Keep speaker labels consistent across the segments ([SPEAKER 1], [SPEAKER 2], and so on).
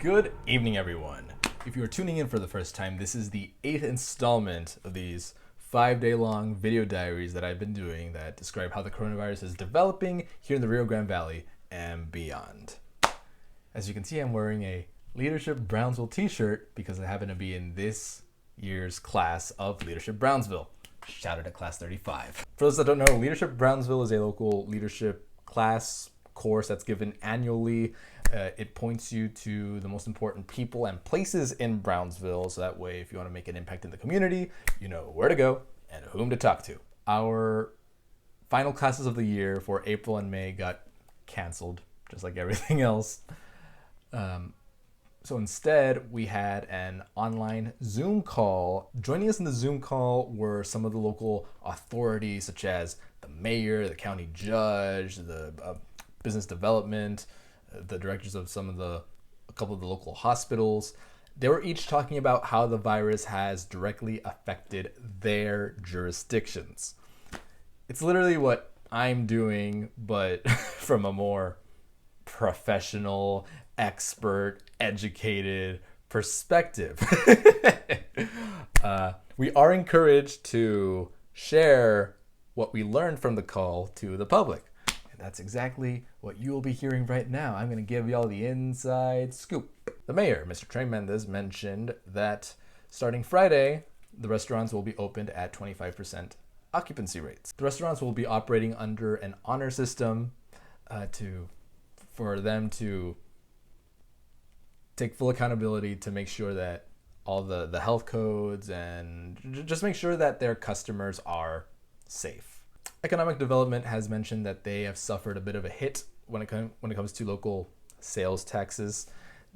[SPEAKER 1] Good evening, everyone. If you are tuning in for the first time, this is the 8th installment of these 5-day long video diaries that I've been doing that describe how the coronavirus is developing here in the Rio Grande Valley and beyond. As you can see, I'm wearing a Leadership Brownsville t-shirt because I happen to be in this year's class of Leadership Brownsville. Shout out to class 35. For those that don't know, Leadership Brownsville is a local leadership class course that's given annually. It points you to the most important people and places in Brownsville, so that way if you want to make an impact in the community, you know where to go and whom to talk to. Our final classes of the year for April and May got canceled, just like everything else. So instead, we had an online Zoom call. Joining us in the Zoom call were some of the local authorities, such as the mayor, the county judge, the business development, the directors of a couple of the local hospitals. They were each talking about how the virus has directly affected their jurisdictions. It's literally what I'm doing, but from a more professional, expert, educated perspective. We are encouraged to share what we learned from the call to the public. And that's exactly what you will be hearing right now. I'm going to give y'all the inside scoop. The mayor, Mr. Trey Mendez, mentioned that starting Friday, the restaurants will be opened at 25% occupancy rates. The restaurants will be operating under an honor system for them to take full accountability to make sure that all the health codes and just make sure that their customers are safe. Economic Development has mentioned that they have suffered a bit of a hit when it comes to local sales taxes.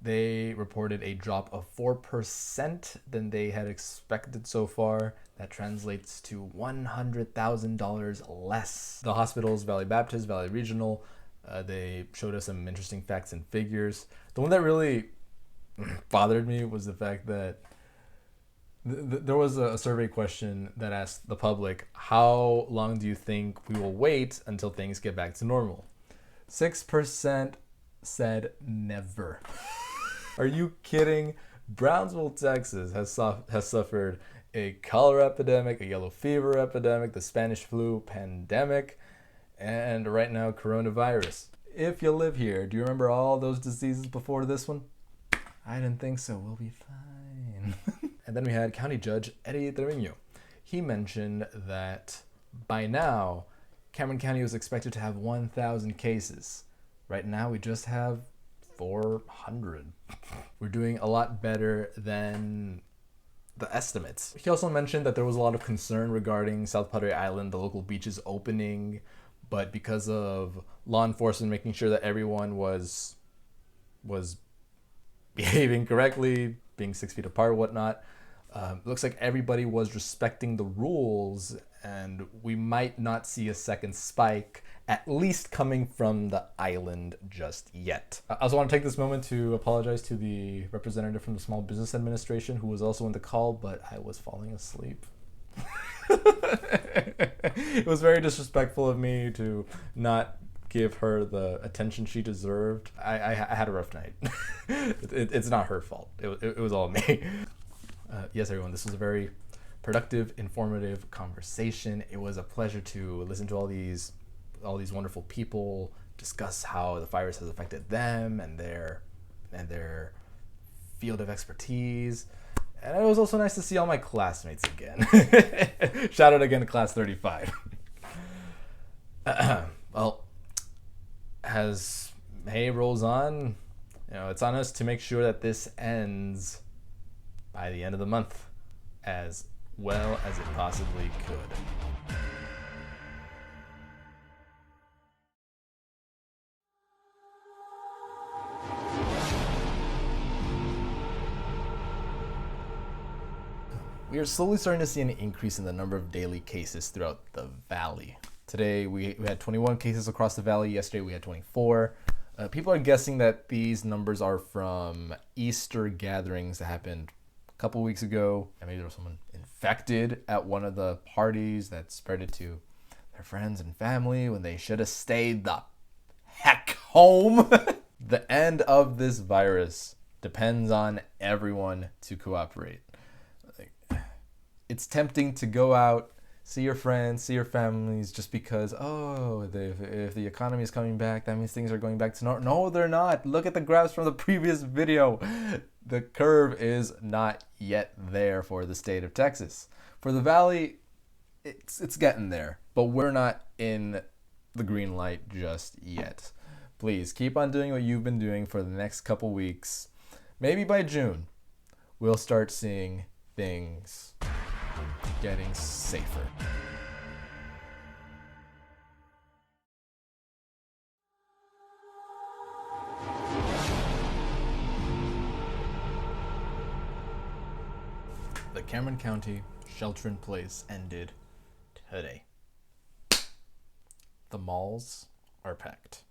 [SPEAKER 1] They reported a drop of 4% than they had expected so far. That translates to $100,000 less. The hospitals, Valley Baptist, Valley Regional, they showed us some interesting facts and figures. The one that really bothered me was the fact that there was a survey question that asked the public, how long do you think we will wait until things get back to normal? 6% said never. Are you kidding? Brownsville, Texas has suffered a cholera epidemic, a yellow fever epidemic, the Spanish flu pandemic, and right now coronavirus. If you live here, do you remember all those diseases before this one? I didn't think so. We'll be fine. And then we had County Judge Eddie Trevino. He mentioned that by now, Cameron County was expected to have 1,000 cases. Right now, we just have 400. We're doing a lot better than the estimates. He also mentioned that there was a lot of concern regarding South Padre Island, the local beaches opening, but because of law enforcement making sure that everyone was behaving correctly, being 6 feet apart, whatnot, looks like everybody was respecting the rules, and we might not see a second spike, at least coming from the island just yet. I also want to take this moment to apologize to the representative from the Small Business Administration who was also in the call, but I was falling asleep. It was very disrespectful of me to not give her the attention she deserved. I had a rough night. It's not her fault. It was all me. Yes, everyone, this was a very productive, informative conversation. It was a pleasure to listen to all these wonderful people discuss how the virus has affected them and their field of expertise. And it was also nice to see all my classmates again. Shout out again to class 35. Well, as May rolls on, it's on us to make sure that this ends by the end of the month as well as it possibly could. We are slowly starting to see an increase in the number of daily cases throughout the valley. Today we had 21 cases across the valley. Yesterday we had 24. People are guessing that these numbers are from Easter gatherings that happened a couple weeks ago. And maybe there was someone infected at one of the parties that spread it to their friends and family when they should have stayed the heck home. The end of this virus depends on everyone to cooperate. Like, it's tempting to go out, see your friends, see your families, just because, if the economy is coming back, that means things are going back to normal. No, they're not. Look at the graphs from the previous video. The curve is not yet there for the state of Texas. For the Valley, it's getting there, but we're not in the green light just yet. Please keep on doing what you've been doing for the next couple weeks. Maybe by June, we'll start seeing things getting safer. The Cameron County shelter-in-place ended today. The malls are packed.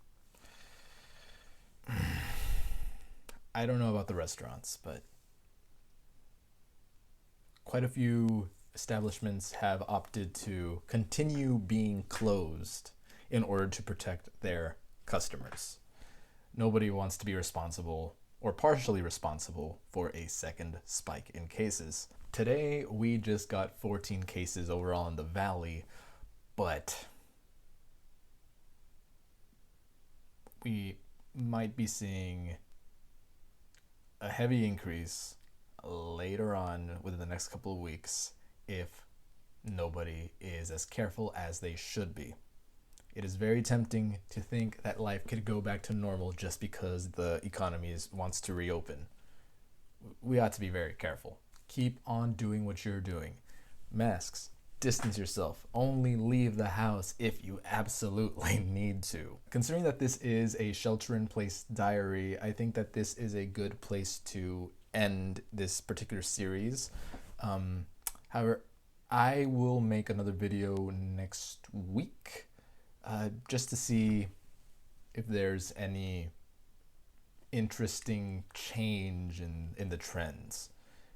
[SPEAKER 1] I don't know about the restaurants, but quite a few establishments have opted to continue being closed in order to protect their customers. Nobody wants to be responsible or partially responsible for a second spike in cases. Today, we just got 14 cases overall in the Valley, but we might be seeing a heavy increase later on within the next couple of weeks if nobody is as careful as they should be. It is very tempting to think that life could go back to normal just because the economy wants to reopen. We ought to be very careful. Keep on doing what you're doing. Masks, distance yourself, only leave the house if you absolutely need to. Considering that this is a shelter-in-place diary, I think that this is a good place to end this particular series. However, I will make another video next week just to see if there's any interesting change in the trends.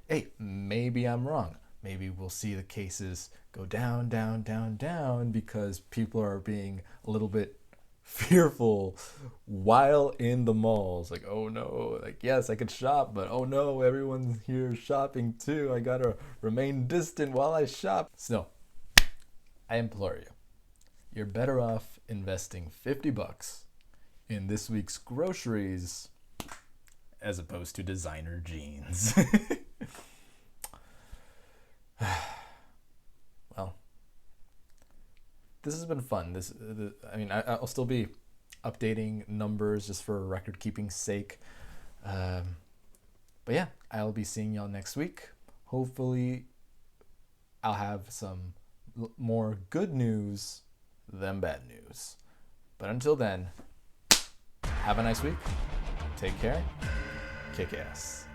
[SPEAKER 1] Hey, maybe I'm wrong. Maybe we'll see the cases go down, down, down, down because people are being a little bit fearful while in the malls. Like, oh no, like, yes, I could shop, but oh no, everyone's here shopping too. I gotta remain distant while I shop. So, I implore you, you're better off investing $50 in this week's groceries as opposed to designer jeans. Well, this has been fun. I'll still be updating numbers just for record keeping sake. But yeah, I'll be seeing y'all next week. Hopefully, I'll have some more good news than bad news. But until then, have a nice week. Take care. Kick ass.